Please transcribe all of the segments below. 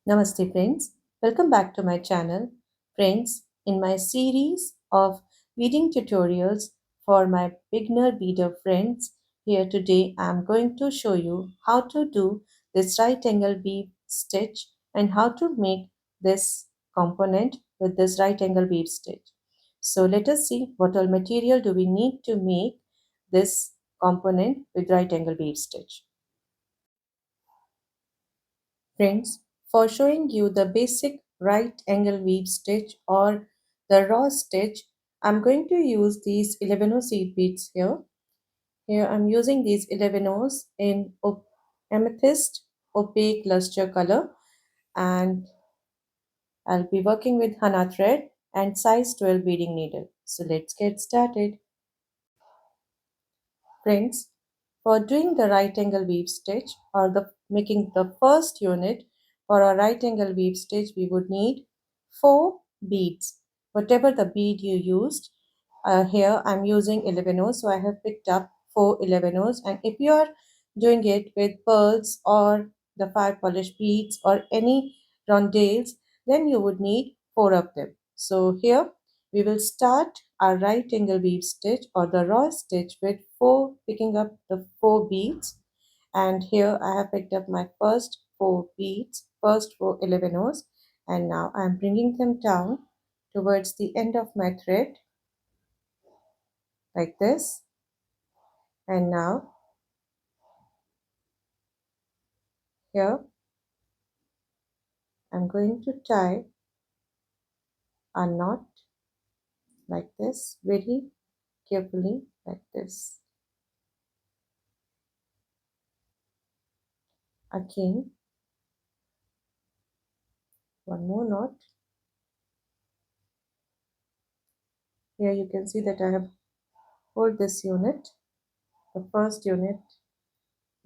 Namaste friends, welcome back to my channel. Friends, in my series of beading tutorials for my beginner beader friends, here today I am going to show you how to do this right angle weave stitch and how to make this component with this right angle weave stitch. So let us see what all material do we need to make this component with right angle weave stitch. Friends, for showing you the basic right angle weave stitch or the raw stitch, I'm going to use these 11 seed beads here. Here I'm using these 11 in amethyst opaque luster color, and I'll be working with Hana thread and size 12 beading needle. So let's get started. Friends, for doing the right angle weave stitch or the making the first unit for a right angle weave stitch, we would need 4 beads. Whatever the bead you used, here I'm using 11 so I have picked up 4 11 and if you are doing it with pearls or the fire polish beads or any rondelles, then you would need 4 of them. So here we will start our right angle weave stitch or the raw stitch with 4, picking up the 4 beads, and here I have picked up my first 4 beads, first 4 11 and now I am bringing them down towards the end of my thread like this, and now here I'm going to tie a knot like this very carefully like this. Again, one more knot. Here you can see that I have hold this unit, the first unit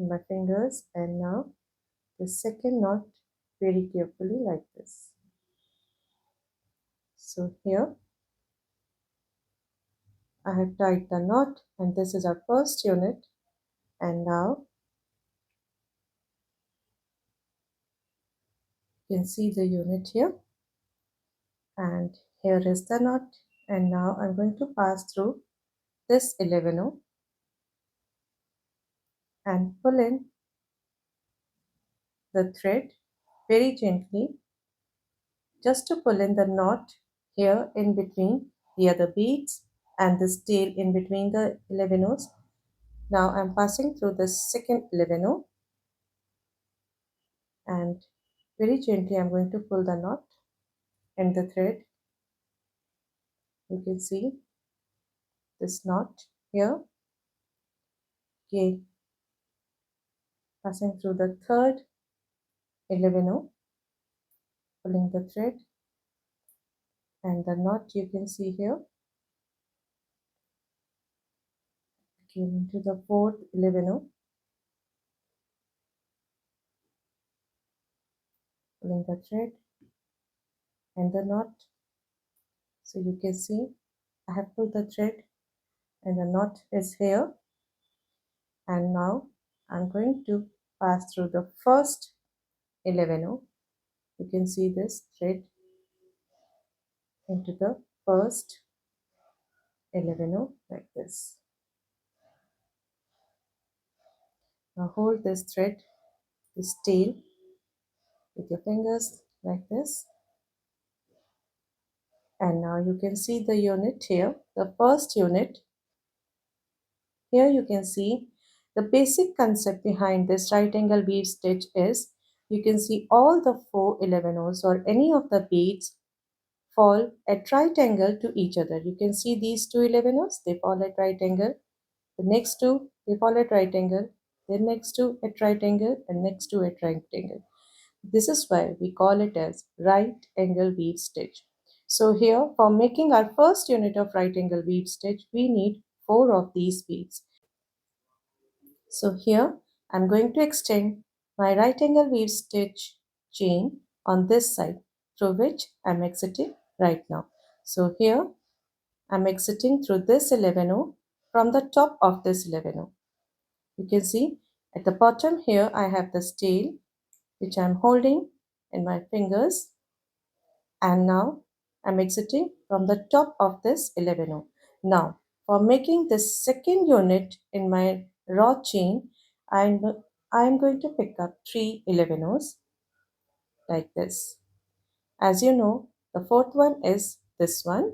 in my fingers, and now the second knot very carefully like this. So here I have tied the knot and this is our first unit, and now you can see the unit here, and here is the knot, and now I'm going to pass through this 11 and pull in the thread very gently just to pull in the knot here in between the other beads and this tail in between the 11. Now I'm passing through the second 11 and very gently I'm going to pull the knot and the thread. You can see this knot here. Okay, passing through the third 11, pulling the thread and the knot you can see here. Again into the fourth 11, pulling the thread and the knot. So you can see I have pulled the thread and the knot is here, and now I'm going to pass through the first 11. You can see this thread into the first 11 like this. Now hold this thread, this tail, with your fingers like this, and now you can see the unit here, the first unit. Here you can see the basic concept behind this right angle weave stitch is you can see all the 4 11 or any of the beads fall at right angle to each other. You can see these 2 11s, they fall at right angle. The next two, they fall at right angle. Then next two at right angle, and next two at right angle. This is why we call it as right angle weave stitch. So here, for making our first unit of right angle weave stitch, we need 4 of these beads. So here, I'm going to extend my right angle weave stitch chain on this side, through which I'm exiting right now. So here, I'm exiting through this 11 from the top of this 11. You can see at the bottom here I have this tail which I'm holding, in my fingers, and now I'm exiting from the top of this 11O. Now for making this second unit in my raw chain, I'm, I'm going to pick up 3 11Os like this. As you know, the fourth one is this one,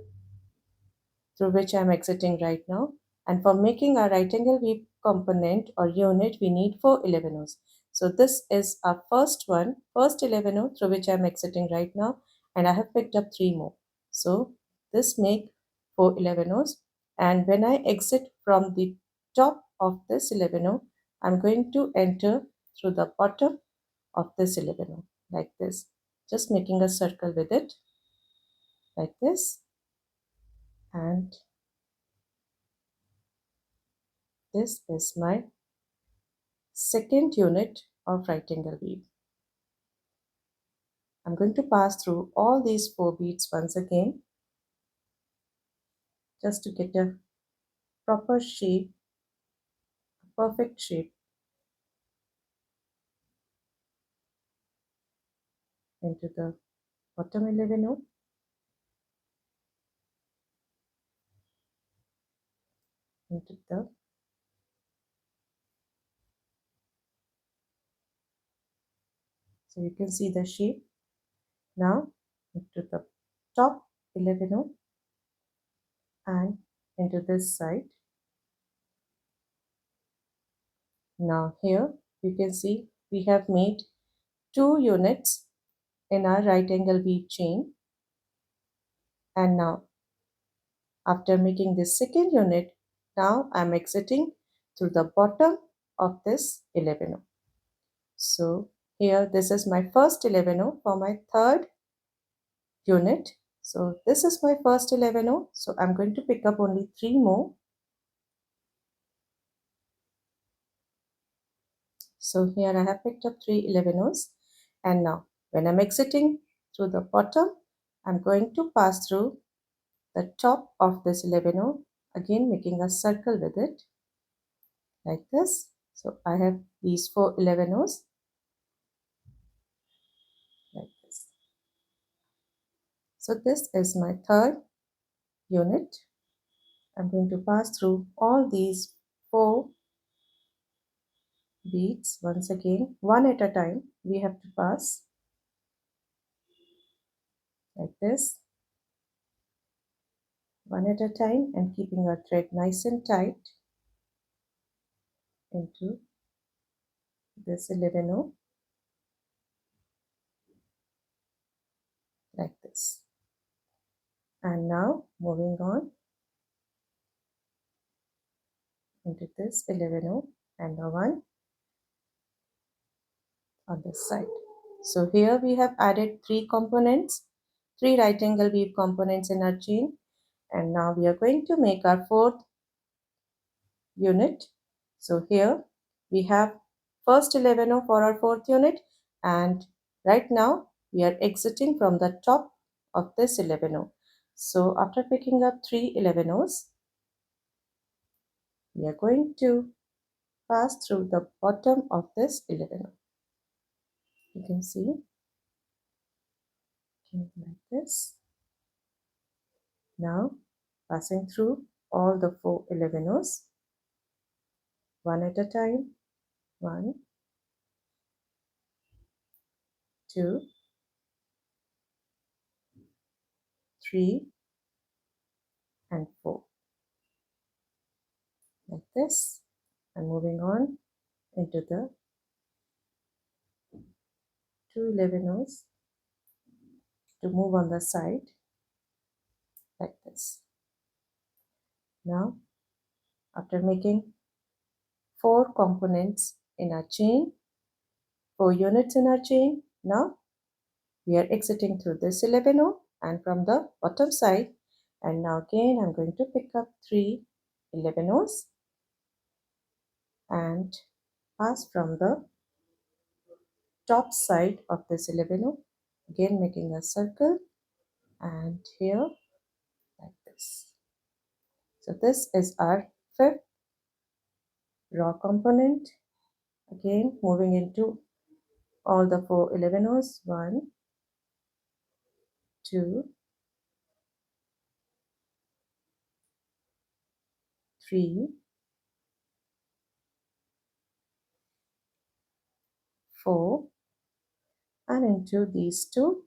through which I'm exiting right now. And for making our right angle weave component or unit, we need 4 11Os. So this is our first one, first 11O through which I'm exiting right now, and I have picked up 3 more. So this make 4 11Os, and when I exit from the top of this 11O, I'm going to enter through the bottom of this 11O like this, just making a circle with it like this, and this is my second unit of right angle weave. I'm going to pass through all these 4 beads once again, just to get a proper shape, a perfect shape into the bottom 11O, into the, so you can see the shape. Now into the top 11O and into this side. Now here you can see we have made 2 units in our right angle weave chain, and now after making this second unit, now I'm exiting through the bottom of this 11O. So here this is my first 11O for my third unit. So this is my first 11O. So I'm going to pick up only 3 more. So here I have picked up 3 11Os, and now when I'm exiting through the bottom, I'm going to pass through the top of this 11O, again making a circle with it like this. So I have these 4 11Os like this. So this is my third unit. I'm going to pass through all these 4 beads once again, one at a time. We have to pass like this, one at a time, and keeping our thread nice and tight into this 11O like this. And now moving on into this 11O and the one on this side. So here we have added 3 components, 3 right angle weave components in our chain, and now we are going to make our fourth unit. So here we have first 11O for our fourth unit, and right now we are exiting from the top of this 11O. So after picking up 3 11Os, we are going to pass through the bottom of this 11O. You can see like this. Now passing through all the 4 11Os one at a time. 1, 2, 3 and 4 like this, and moving on into the 2 11Os to move on the side like this. Now after making 4 components in our chain, 4 units in our chain, now we are exiting through this 11O and from the bottom side, and now again I'm going to pick up 3 11Os and pass from the top side of this 11O, again making a circle, and here like this. So this is our fifth raw component, again moving into all the 4 11 rows. 1, 2, 3, 4, and into these two.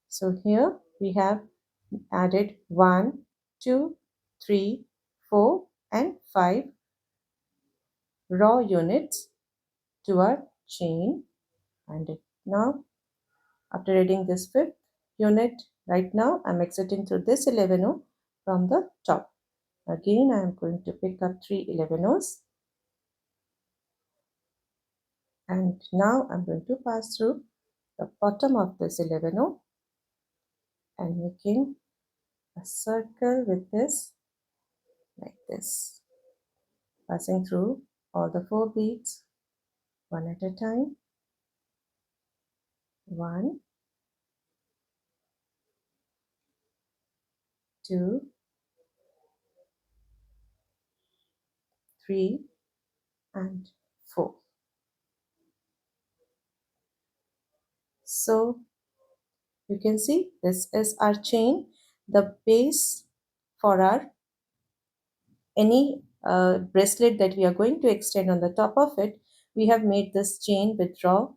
So here we have added 1, 2, 3, 4, and 5 raw units to our chain. And now, after adding this fifth unit, right now I'm exiting through this 11 row from the top. Again, I'm going to pick up 3 11 rows, and now I'm going to pass through the bottom of this 11 row and making a circle with this, like this, passing through all the 4 beads one at a time. 1, 2, 3, and 4. So you can see this is our chain, the base for our any bracelet that we are going to extend. On the top of it, we have made this chain with raw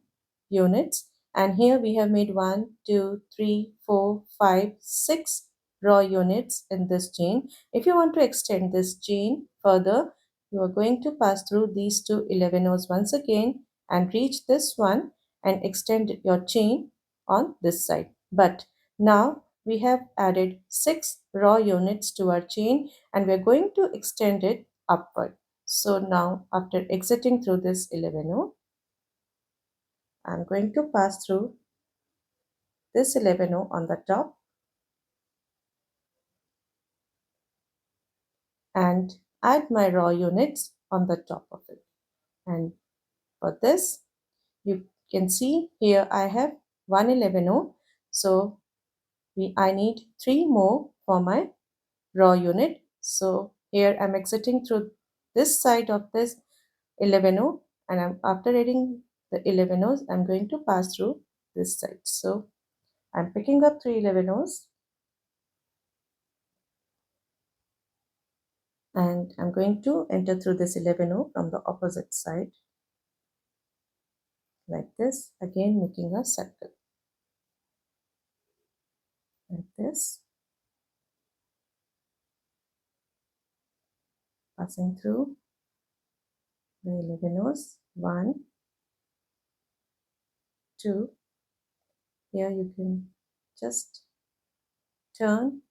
units, and here we have made 1 2 3 4 5 6 raw units in this chain. If you want to extend this chain further, you are going to pass through these two 11 rows once again and reach this one and extend your chain on this side. But now we have added 6 raw units to our chain, and we're going to extend it upward. So now, after exiting through this 11 row, I'm going to pass through this 11 row on the top and add my raw units on the top of it. And for this, you can see here I have 111 row. So I need 3 more for my raw unit. So here I'm exiting through this side of this 11 row, and after adding the 11 rows, I'm going to pass through this side. So I'm picking up 3 11 rows, and I'm going to enter through this 11 row from the opposite side, like this, again making a circle, like this, passing through the 11 rows. 1, 2, here you can just turn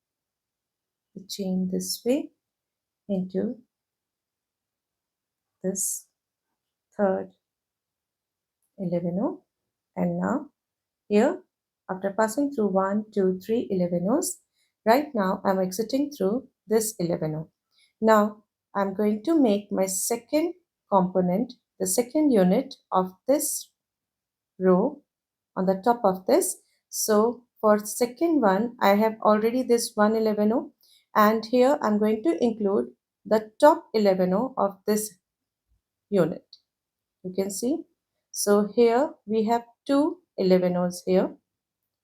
the chain this way into this third 11 row. And now here, after passing through 1 2 3 11 rows, right now I'm exiting through this 11 row. Now I'm going to make my second component, the second unit of this row on the top of this. So for second one, I have already this 111 row, and here I'm going to include the top 11 row of this unit. You can see. So here we have two 11 rows here,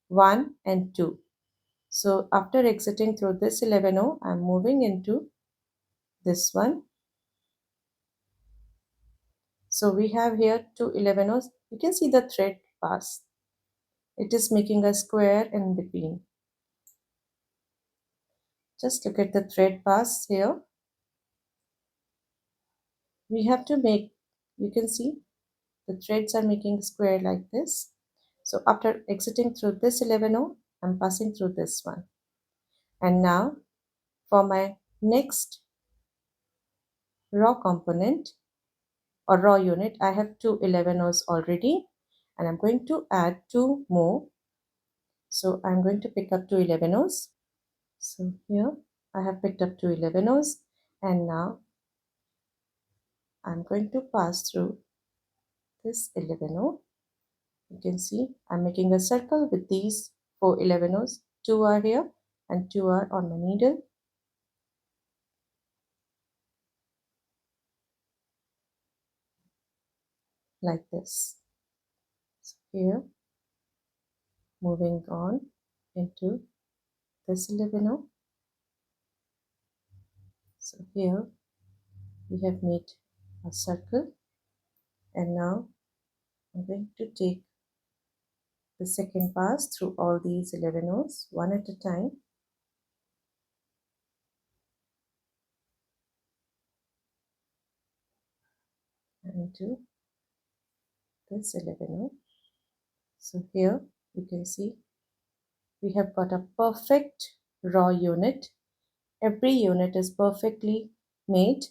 1 and 2. So after exiting through this 11 row, I'm moving into this one. So we have here two 11 rows. You can see the thread pass. It is making a square in between. Just look at the thread pass here. We have to make, you can see the threads are making a square like this. So after exiting through this 11 row, I'm passing through this one. And now for my next raw component or raw unit, I have two 11 rows already, and I'm going to add 2 more. So I'm going to pick up 2 11 rows. So here I have picked up 2 11 rows, and now I'm going to pass through this 11 row. You can see I'm making a circle with these 4 11 rows. 2 are here and 2 are on my needle. like this. So here, moving on into this 11. So here we have made a circle, and now I'm going to take the second pass through all these 11 rows one at a time, into this 11 row. So here you can see we have got a perfect raw unit. Every unit is perfectly made,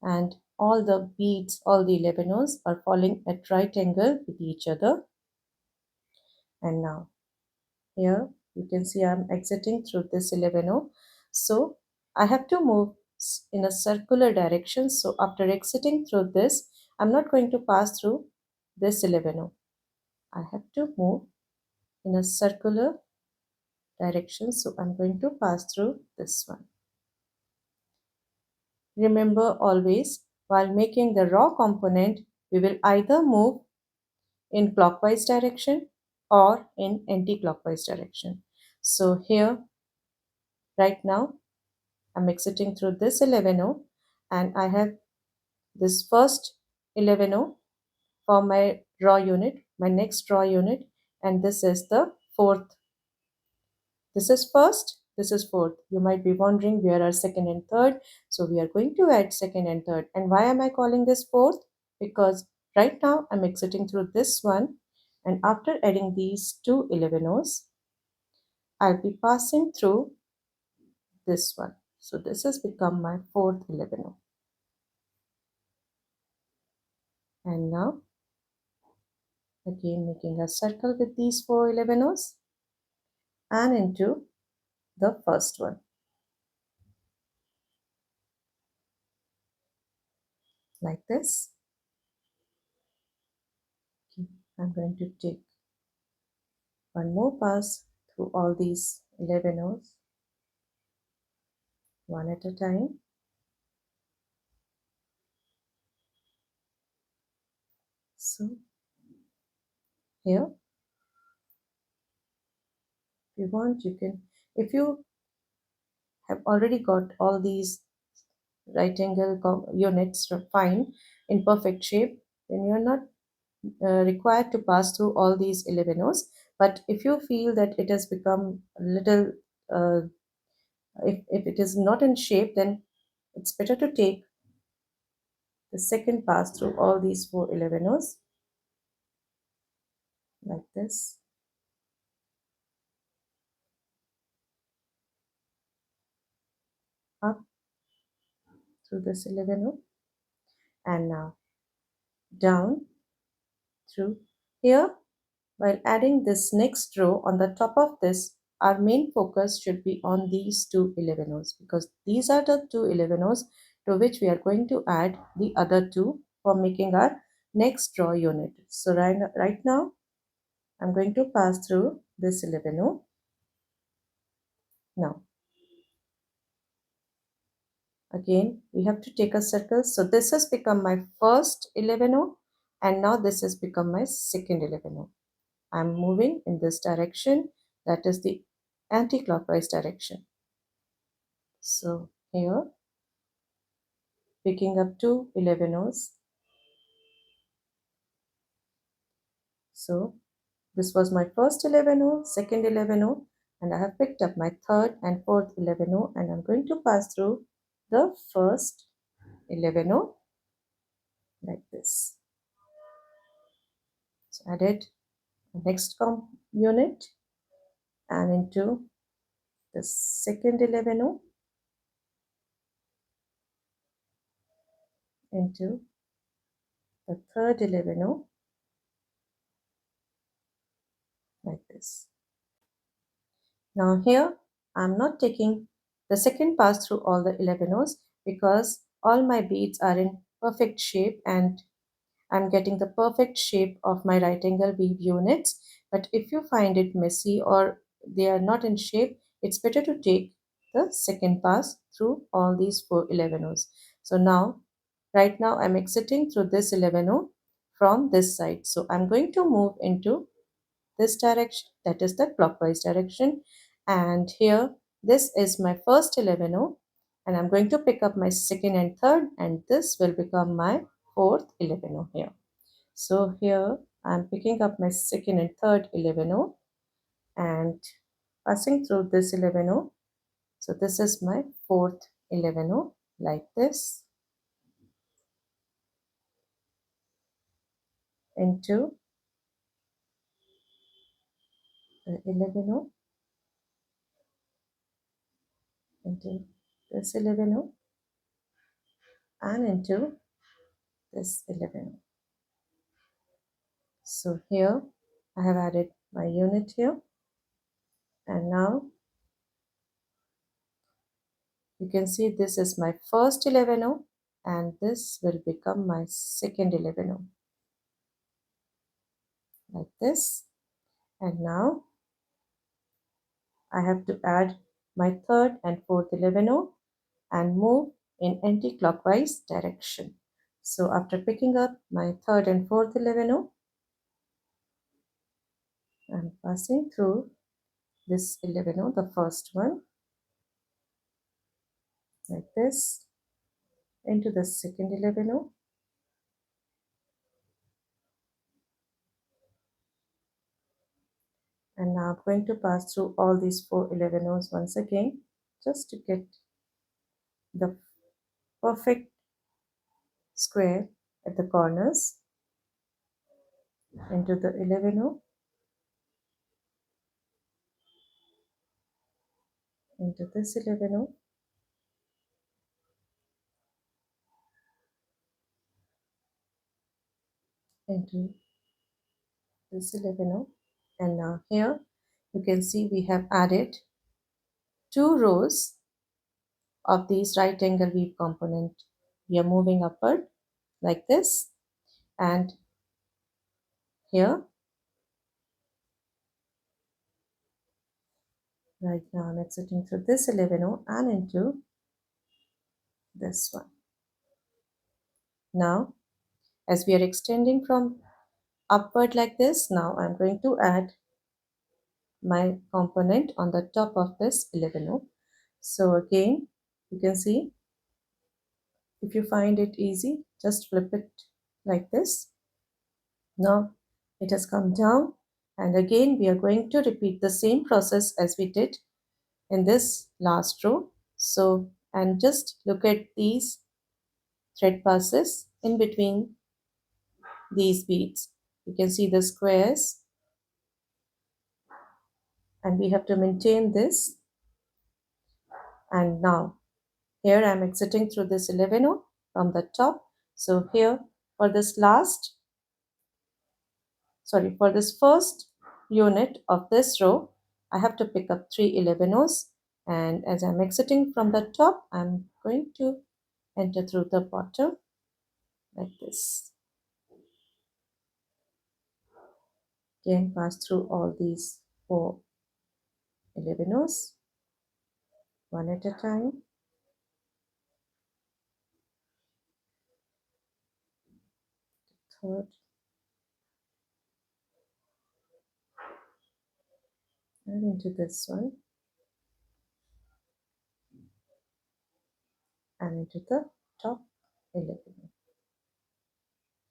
and all the beads, all the 11 rows are falling at right angle with each other. And now here you can see I'm exiting through this 11 row. So I have to move in a circular direction. So after exiting through this, I'm not going to pass through this 11 row. I have to move in a circular direction. So I'm going to pass through this one. Remember always, while making the raw component, we will either move in clockwise direction or in anti-clockwise direction. So here, right now, I'm exiting through this 11O, and I have this first 11O for my raw unit, my next raw unit, and this is the fourth. This is first, this is fourth. You might be wondering where are second and third. So we are going to add second and third. And why am I calling this fourth? Because right now I'm exiting through this one, and after adding these two 11Os, I'll be passing through this one. So this has become my fourth 11O. And now again making a circle with these four 11Os and into the first one, like this. Okay. I'm going to take one more pass through all these 11Os one at a time. So here, if you want, you can, if you have already got all these right angle units fine in perfect shape, then you're not required to pass through all these 11Os. But if you feel that it has become a little, uh, if it is not in shape, then it's better to take the second pass through all these four 11Os, like this. Up through this 11O, and now down through here. While adding this next row on the top of this, our main focus should be on these two 11Os, because these are the two 11Os to which we are going to add the other two for making our next row unit. So right now I'm going to pass through this 11O. Now again we have to take a circle. So this has become my first 11O, and now this has become my second 11O. I'm moving in this direction, that is the anti-clockwise direction. So here, picking up two 11Os. So this was my first 11O, second 11O, and I have picked up my third and fourth 11O, and I'm going to pass through the first 11O like this. So added the next unit and into the second 11O, into the third 11O like this. Now here I'm not taking the second pass through all the 11Os, because all my beads are in perfect shape and I'm getting the perfect shape of my right angle weave units. But if you find it messy or they are not in shape, it's better to take the second pass through all these four 11Os. So now, right now I'm exiting through this 11O from this side. So I'm going to move into this direction, that is the clockwise direction. And here, this is my first 11 row, and I'm going to pick up my second and third, and this will become my fourth 11 row here. So here I'm picking up my second and third 11 row and passing through this 11 row. So this is my fourth 11 row, like this, into the 11 row, into this 11 row, and into this 11 row. So here I have added my unit here, and now you can see this is my first 11 row, and this will become my second 11 row, like this. And now I have to add my third and fourth 11 row and move in anti-clockwise direction. So after picking up my third and fourth 11 row, I'm passing through this 11 row, the first one, like this, into the second 11 row, and now I'm going to pass through all these four 11 rows once again, just to get the perfect square at the corners, into the 11 row, into this 11 row, into this 11 row. And now here you can see we have added two rows of these right angle weave component. We are moving upward like this, and here right now I'm exiting through this 11 row and into this one. Now as we are extending from upward like this, now I'm going to add my component on the top of this 11 row. So again you can see, if you find it easy, just flip it like this. Now it has come down, and again we are going to repeat the same process as we did in this last row. So, and just look at these thread passes in between these beads. You can see the squares, and we have to maintain this. And now here I am exiting through this 11 row from the top. So here for this for this first unit of this row, I have to pick up 3 11 rows, and as I'm exiting from the top, I'm going to enter through the bottom like this. Again, pass through all these 4 11 rows, one at a time. Third, and into this one, and into the top 11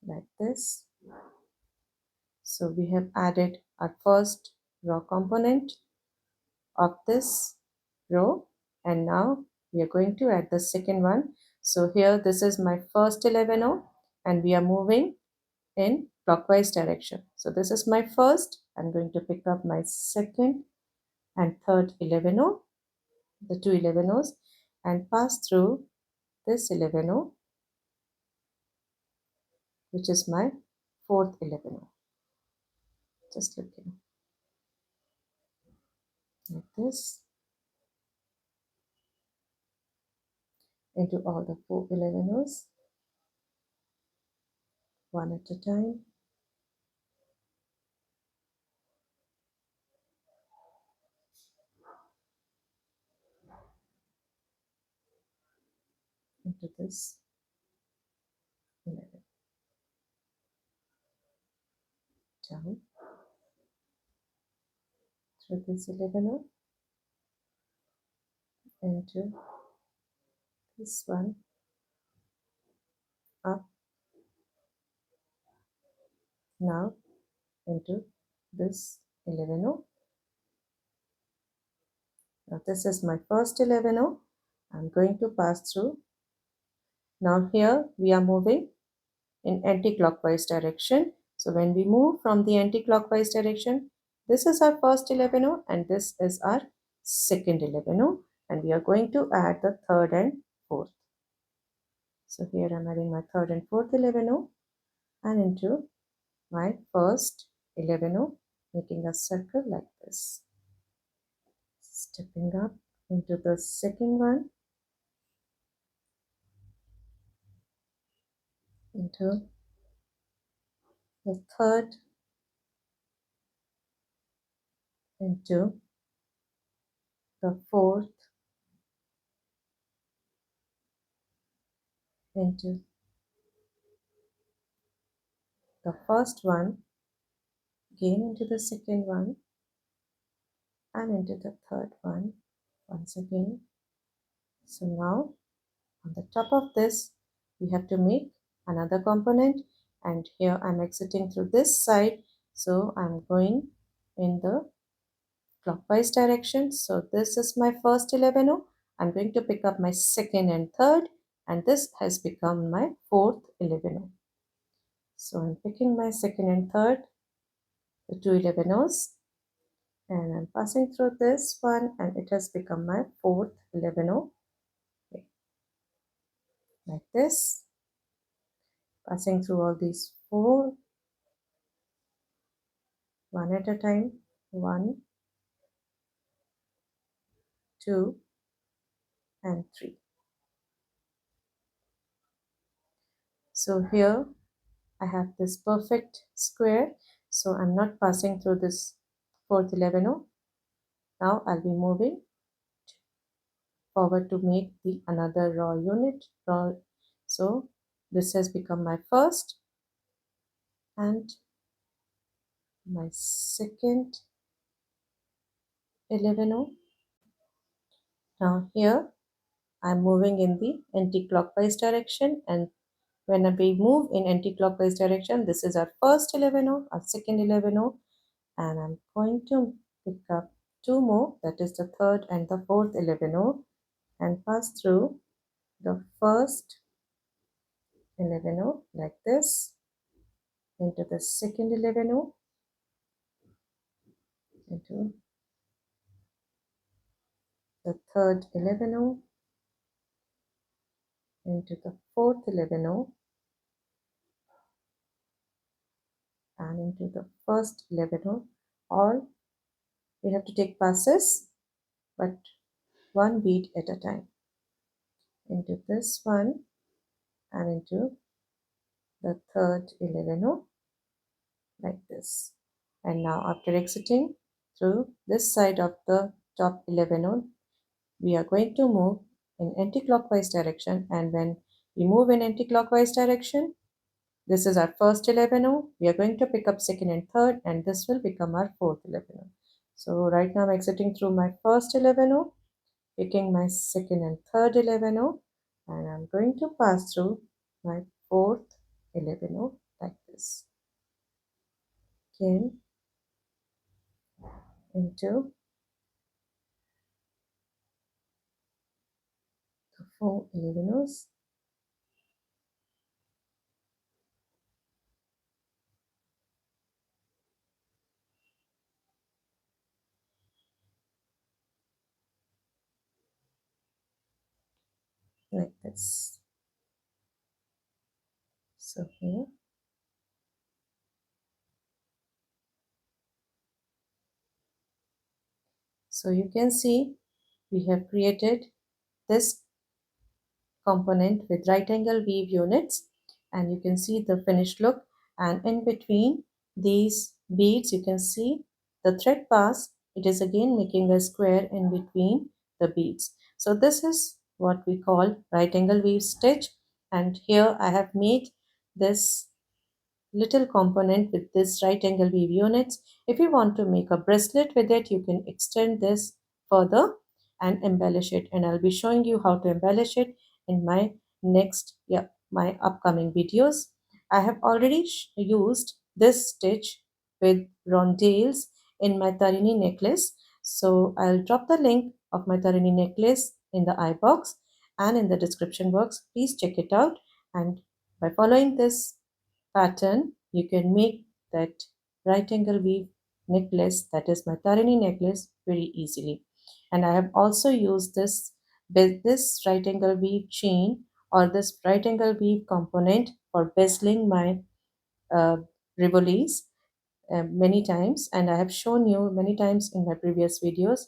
like this. So we have added our first row component of this row, and now we are going to add the second one. So here this is my first 11 row, and we are moving in clockwise direction. So this is my first. I'm going to pick up my second and third 11 row, the two 11 rows, and pass through this 11 row, which is my fourth 11 row. Just looking like this, into all the 4 11 rows, one at a time. Into this 11. down through this 11 into this one, up now into this 11. Now this is my first 11. I'm going to pass through. Now here we are moving in anti-clockwise direction. So when we move from the anti-clockwise direction, this is our first 11 and this is our second 11, and we are going to add the third and fourth. So here I'm adding my third and fourth 11 and into my first 11, making a circle like this. Stepping up into the second one, into the third, into the fourth, into the first one, again into the second one, and into the third one once again. So now on the top of this, we have to make another component, and here I'm exiting through this side. So I'm going in the clockwise direction. So this is my first 11. I'm going to pick up my second and third, and this has become my fourth 11. So I'm picking my second and third, the two 11s, and I'm passing through this one, and it has become my fourth 11, like this, passing through all these four one at a time. 1, 2, and 3. So here I have this perfect square, so I'm not passing through this fourth 11. Now I'll be moving forward to make the another raw unit. So this has become my first and my second 11. Now here I'm moving in the anti-clockwise direction, and when we move in anti-clockwise direction, this is our first 11, our second 11, and I'm going to pick up two more, that is the third and the fourth 11, and pass through the first 11 like this, into the second 11, into the third 11, into the fourth 11, and into the first 11. All we have to take passes, but one bead at a time, into this one and into the third 11, like this. And now after exiting through this side of the top 11, we are going to move in anti-clockwise direction, and when we move in anti-clockwise direction, this is our first 11, we are going to pick up second and third, and this will become our fourth 11. So right now I'm exiting through my first 11, picking my second and third 11, and I'm going to pass through my fourth 11 like this. Again into the four 11s, like this. So here, so you can see we have created this component with right angle weave units, and you can see the finished look, and in between these beads you can see the thread pass. It is again making a square in between the beads. So this is what we call right angle weave stitch, and here I have made this little component with this right angle weave units. If you want to make a bracelet with it, you can extend this further and embellish it, and I'll be showing you how to embellish it in my next, yeah, my upcoming videos. I have already used this stitch with rondelles in my tarini necklace, so I'll drop the link of my tarini necklace in the I box and in the description box. Please check it out, and by following this pattern you can make that right angle weave necklace, that is my tarini necklace, very easily. And I have also used this right angle weave chain or this right angle weave component for bezeling my uh, rivolis many times, and I have shown you many times in my previous videos.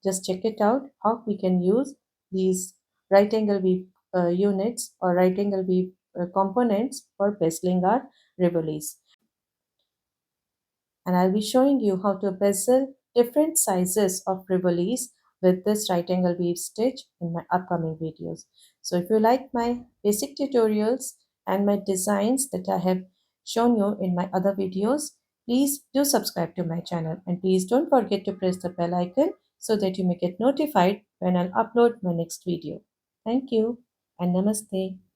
Just check it out how we can use these right angle weave units or right angle weave components for bezeling our rivolis. And I'll be showing you how to bezel different sizes of rivolis with this right angle weave stitch in my upcoming videos. So if you like my basic tutorials and my designs that I have shown you in my other videos, please do subscribe to my channel, and please don't forget to press the bell icon so that you may get notified when I'll upload my next video. Thank you and namaste.